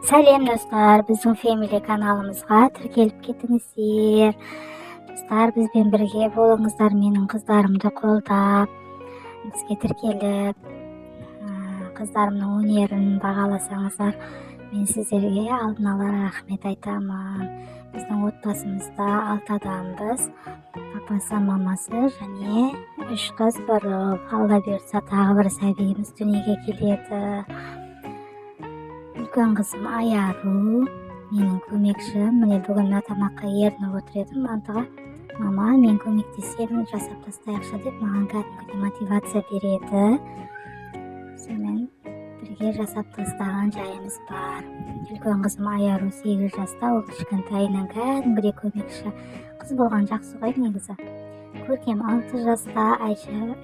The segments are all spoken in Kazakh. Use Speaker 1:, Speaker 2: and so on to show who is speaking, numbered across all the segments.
Speaker 1: Сәлем достар, біздің Family каналымызға тіркеліп кетіңіздер. Достар, бізбен бірге болыңыздар, менің қыздарымды қолдап, бізге тіркеліп, қыздарымның өнерін бағаласаңыздар, мен сіздерге алдын ала рахмет айтамын. Біздің отбасымызда 6 адамбыз, папасы, мамасы және 3 қыз, бір ұл. Алла бұйыртса тағы бір сәбиіміз дүниеге келеді. Үлкен қызым Аяру, менің көмекшім. Міне бүгін тамаққа ерініп отыр едім. Антыға мама, мен көмектесемін, жасап тастайықшы деп маған кәдімгідей мотивация береді. Сонымен бірге жасап тастаған жайымыз бар. Үлкен қызым Аяру 8 жаста, ол кішкентайынан кәдімгідей көмекші қыз болған жақсы ғой негізі. Көркем 6 жаста, Айша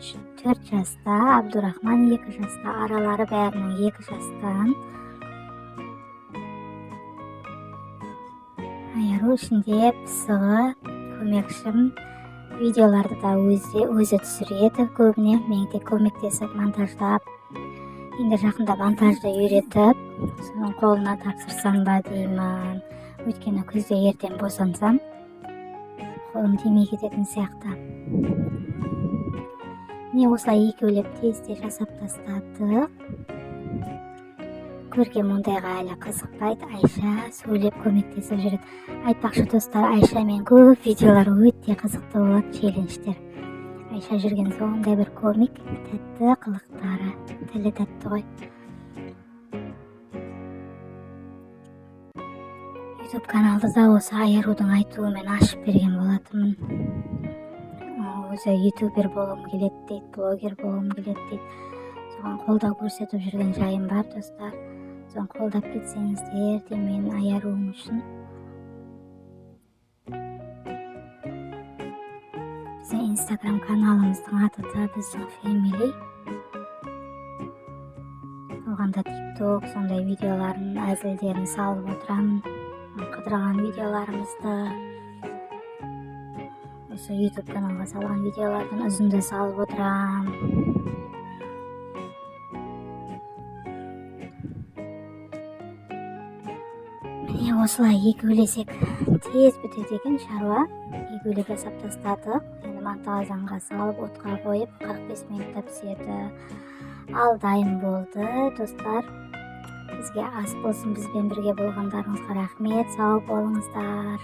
Speaker 1: 4 жаста, Абдурахман 2 жаста, аралары бәрінің 2 жастан. Аяру ішінде пысығы, көмекшім, видеоларды да өзі түсіреді көбіне. Мен тек көмектесіп монтаждап, енді жақында монтажды үйретіп, соның қолына тапсырсам ба деймін. Өйткені күзде ертең босансам, қолым тимей кететін сияқты. Міне осылай екеулеп тезде жасап тастадық. Көркем ондайға әлі қызықпайды, Айша сөйлеп көмектесіп жүреді. Айтпақшы достар, Айша мен көп видеолар өте қызықты болады, челлендждер. Айша жүрген сондай бір комик, тәтті қылықтары, тілі тәтті ғой. YouTube каналды да осы Айарудың айтуымен ашып берген болатынмын. Өзі ютубер болғым келеді дейді, блогер болғым келеді дейді. Соған қолдау көрсетіп жүрген жайым бар достар. Соған қолдап кетсеңіздер де мен Аяруым үшін. Біздің Instagram каналымыздың аты да біздің Family. Оғанда TikTok, сондай видеоларын, әзілдерін салып отырамын. Қыдырған видеоларымызды. Осы YouTube каналға салған видеолардан ұзынды салып отырам. Міне осылай екеулесек тез бітеді екен шаруа. Екеулеп жасап тастадық. Енді монтажға салып, отқа қойып 45 минутта піседі. Ал дайын болды достар. Бізге ас болсын. Бізбен бірге болғандарыңызға рахмет. Сау болыңыздар.